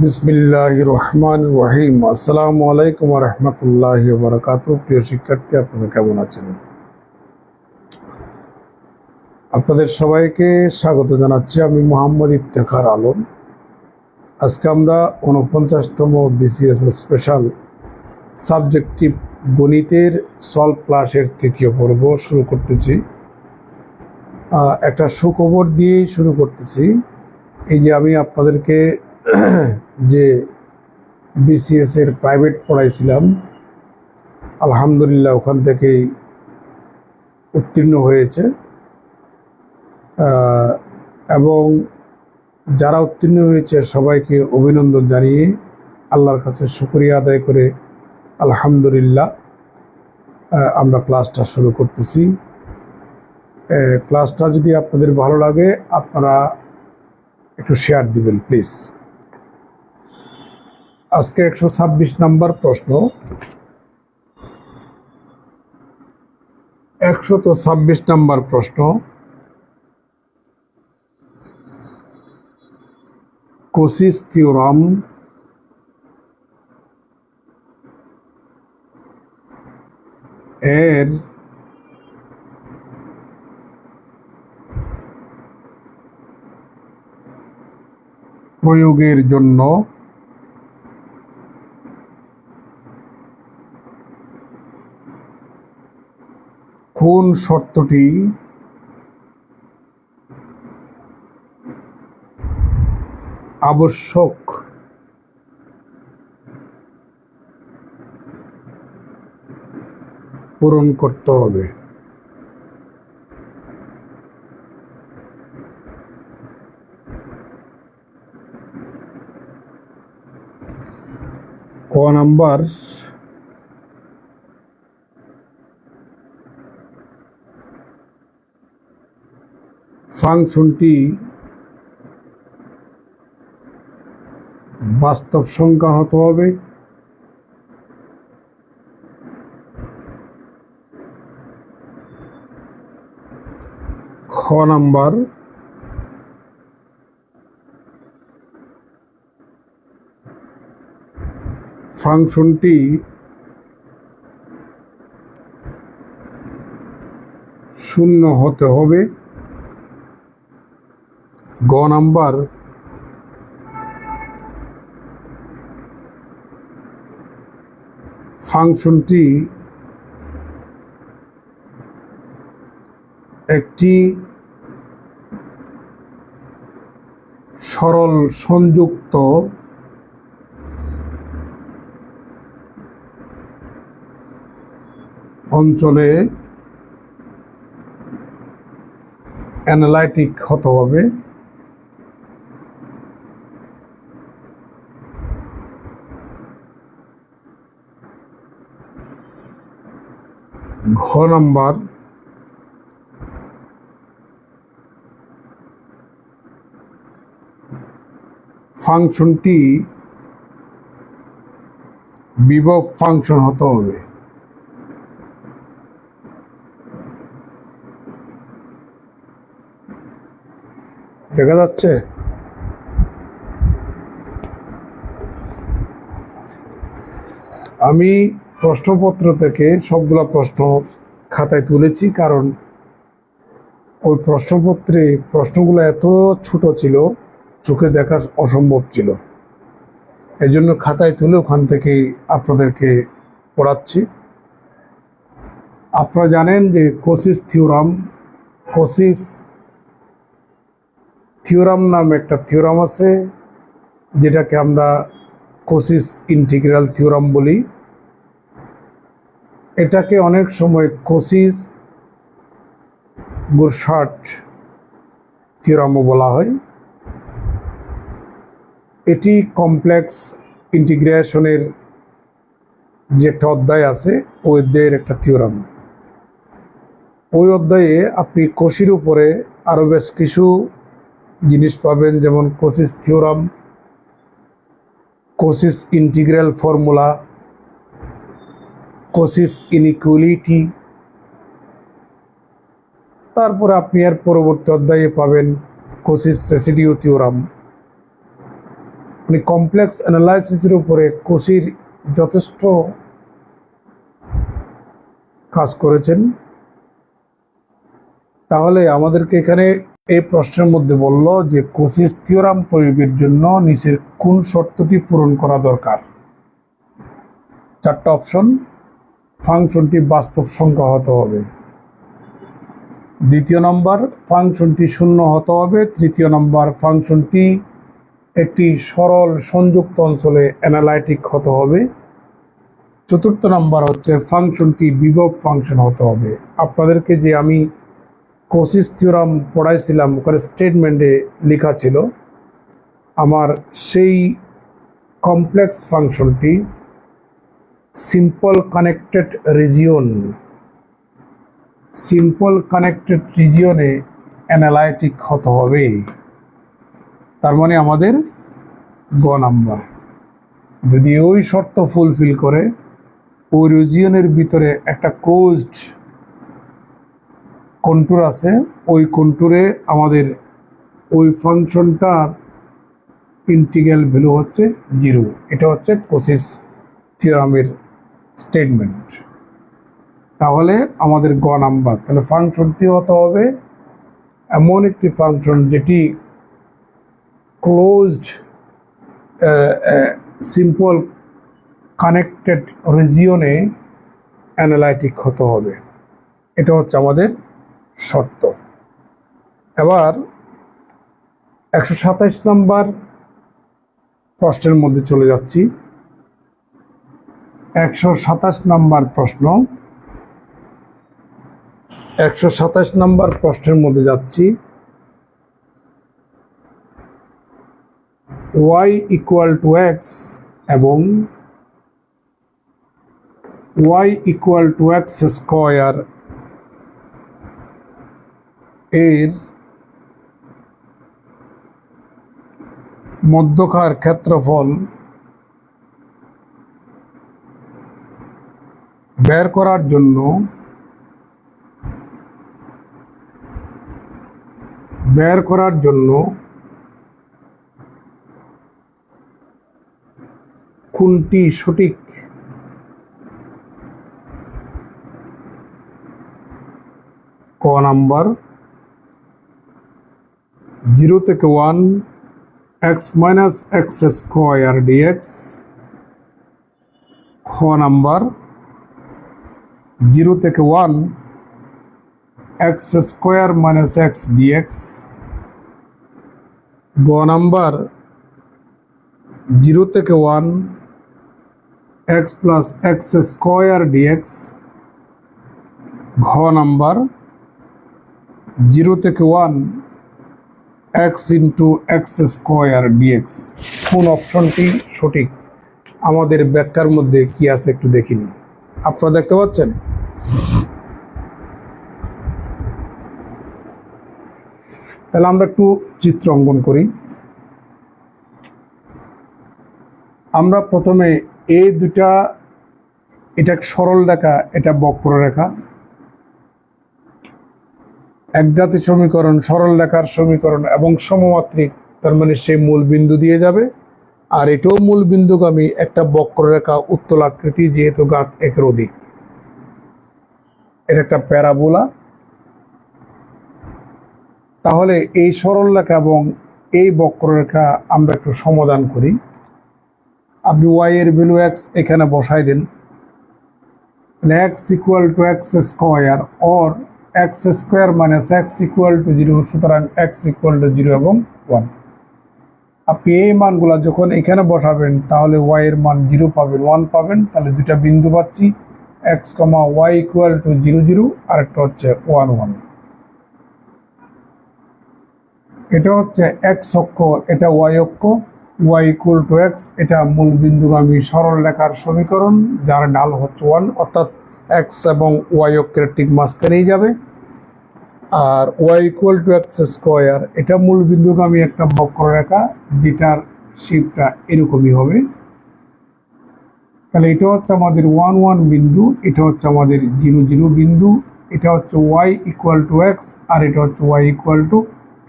বিসমিল্লাহির রহমানির রহিম। আসসালামু আলাইকুম ওয়া রাহমাতুল্লাহি ওয়া বারাকাতুহু। প্রিয় শিক্ষার্থী, আপনারা কেমন আছেন? আপনাদের সবাইকে স্বাগত জানাচ্ছি। আমি মোহাম্মদ ইফতেখার আলম। আজকে আমরা 49তম বিসিএস স্পেশাল সাবজেক্টিভ গণিতের সলভ ক্লাসের তৃতীয় পর্ব শুরু করতেছি। একটা সুখবর দিয়েই শুরু করতেছি। এই যে আমি আপনাদেরকে যে বিসিএস এর প্রাইভেট পড়াইছিলাম, আলহামদুলিল্লাহ ওখান থেকেই উত্তীর্ণ হয়েছে। এবং যারা উত্তীর্ণ হয়েছে সবাইকে অভিনন্দন জানিয়ে আল্লাহর কাছে শুকরিয়া আদায় করে আলহামদুলিল্লাহ আমরা ক্লাসটা শুরু করতেছি। ক্লাসটা যদি আপনাদের ভালো লাগে আপনারা একটু শেয়ার দিবেন প্লিজ। আজকে 126 নম্বর প্রশ্ন। 126 নম্বর প্রশ্ন, কোসিস থিওরাম এর প্রয়োগের জন্য কোন শর্তটি আবশ্যক? পূরণ করতে হবে। ক নাম্বার, ফাংশনটি বাস্তব সংখ্যা হতে হবে। খ নাম্বার, ফাংশনটি শূন্য হতে হবে। গ নাম্বার, ফাংশনটি একটি সরল সংযুক্ত অঞ্চলে অ্যানালাইটিক হতে হবে। ঘ নাম্বার, ফাংশনটি বিভব ফাংশন হতে হবে। দেখা যাচ্ছে? আমি প্রশ্নপত্র থেকে সবগুলা প্রশ্ন খাতায় তুলেছি, কারণ ওই প্রশ্নপত্রে প্রশ্নগুলো এত ছোট ছিল, চোখে দেখা অসম্ভব ছিল। এই জন্য খাতায় তুলে ওখান থেকেই আপনাদেরকে পড়াচ্ছি। আপনারা জানেন যে কোসিস থিওরাম নামে একটা থিওরাম আছে, যেটাকে আমরা কোসিস ইন্টিগ্রাল থিওরাম বলি। এটাকে অনেক সময় কোসিস বুরশার্ট থিওরামও বলা হয়। এটি কমপ্লেক্স ইন্টিগ্রেশনের যে একটা অধ্যায় আছে, ওই অধ্যায়ের একটা থিওরাম। ওই অধ্যায়ে আপনি কোসির উপরে আরও বেশ কিছু জিনিস পাবেন, যেমন Cauchy's theorem, Cauchy's integral formula, Cauchy's inequality. তারপরে আপনি এর পরবর্তী অধ্যায়ে পাবেন কোসিস রেসিডিউ থিওরাম। উনি কমপ্লেক্স অ্যানালাইসিসের উপরে কোশির যথেষ্ট কাজ করেছেন। তাহলে আমাদেরকে এখানে এই প্রশ্নের মধ্যে বলল যে কোসিস থিওরাম প্রয়োগের জন্য নিচের কোন শর্তটি পূরণ করা দরকার। চারটা অপশন। ফাংশনটি বাস্তব সংখ্যা হতে হবে, দ্বিতীয় নম্বর ফাংশনটি শূন্য হতে হবে, তৃতীয় নম্বর ফাংশনটি একটি সরল সংযুক্ত অঞ্চলে অ্যানালাইটিক হতে হবে, চতুর্থ নম্বর হচ্ছে ফাংশনটি বিভব ফাংশন হতে হবে। আপনাদেরকে যে আমি কোসিস থিওরাম পড়াইছিলাম ওখানে স্টেটমেন্টে লেখা ছিল আমার সেই কমপ্লেক্স ফাংশনটি সিম্পল কানেক্টেড রিজিয়নে অ্যানালাইটিক হতে হবে। তার মানে আমাদের গ নাম্বার। যদি ওই শর্ত ফুলফিল করে ওই রিজিয়নের ভিতরে একটা ক্লোজড কন্ট্যুর আছে, ওই কন্ট্যুরে আমাদের ওই ফাংশনটার ইন্টিগ্রাল ভ্যালু হচ্ছে 0। এটা হচ্ছে কোসিস থিওরামের স্টেটমেন্ট। তাহলে আমাদের গ নাম্বার। তাহলে ফাংশনটি হতে হবে এমন একটি ফাংশন যেটি ক্লোজড সিম্পল কানেক্টেড রিজিয়নে অ্যানালাইটিক হতে হবে। এটা হচ্ছে আমাদের শর্ত। এবার 127 নম্বর প্রশ্নের মধ্যে চলে যাচ্ছি। 127 নম্বর প্রশ্ন। 127 নম্বর প্রশ্নের মধ্যে যাচ্ছি। y ইকুয়াল টু এক্স এবং y equal to x square এর মধ্যকার ক্ষেত্রফল বের করার জন্য কোনটি সঠিক? ক নাম্বার 0 থেকে 1 x minus x square dx. খ নাম্বার 0 থেকে 1 x square minus x dx. গ নাম্বার 0 থেকে 1 x plus x square dx. ঘ নাম্বার 0 থেকে 1 x into x square dx. কোন অপশনটি সঠিক? আমাদের ব্যাখ্যার মধ্যে কি আছে একটু দেখিনি। আপনারা দেখতে পাচ্ছেন? তাহলে আমরা একটু চিত্র অঙ্কন করি। আমরা প্রথমে এই দুটা, এটা সরল রেখা, এটা বক্ররেখা। একঘাতী সমীকরণ, সরল রেখার সমীকরণ এবং সমমাত্রিক, তার মানে সেই মূল বিন্দু দিয়ে যাবে। আর এটাও মূল বিন্দুগামী একটা বক্ররেখা উত্তলাকৃতি, যেহেতু ঘাত একের অধিক। এটা একটা প্যারাবোলা। তাহলে এই সরল রেখা এবং এই বক্ররেখা আমরা একটু সমাধান করি। আপনি y এর ভ্যালু x এখানে বসাই দেন। x equal to x square or x square minus x equal to 0। সুতরাং এক্স ইকুয়াল টু 0 এবং 1। আপনি এই মানগুলো যখন এখানে বসাবেন তাহলে y এর মান 0 পাবেন, 1 পাবেন। তাহলে দুটা বিন্দু পাচ্ছি, x comma y equal to 0 0, আর একটা হচ্ছে 1 1। এটা হচ্ছে এক্স অক্ষ, এটা ওয়াই অক্ষ। y ইকুয়াল টু এক্স, এটা মূল বিন্দুগামী সরল রেখার সমীকরণ, যার ঢাল হচ্ছে 1, অর্থাৎ এক্স এবং ওয়াই অক্ষের ঠিক মাঝখানেই যাবে। আর y equal to x square, এটা মূল বিন্দুগামী একটা বক্ররেখা, যেটার শেপটা এরকমই হবে। তাহলে এটা হচ্ছে আমাদের 1 1 বিন্দু, এটা হচ্ছে আমাদের 0 0 বিন্দু। এটা হচ্ছে y ইকুয়াল টু এক্স, আর এটা হচ্ছে y equal to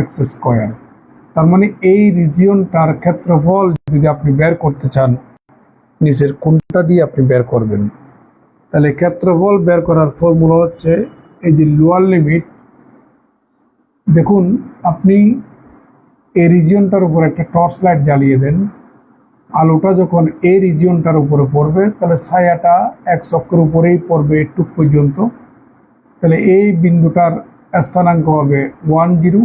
x square. তার মানে এই রিজিয়নটার ক্ষেত্রফল যদি আপনি বের করতে চান, নিচের কোনটা দিয়ে আপনি বের করবেন? তাহলে ক্ষেত্রফল বের করার ফর্মুলা হচ্ছে এই যে লোয়ার লিমিট। দেখুন, আপনি এই রিজিয়নটার উপর একটা টর্চ লাইট জ্বালিয়ে দেন, আলোটা যখন এই রিজিয়নটার উপরে পড়বে তাহলে ছায়াটা এক অক্ষের উপরেই পড়বে একটু পর্যন্ত। তাহলে এই বিন্দুটার স্থানাঙ্ক হবে 10,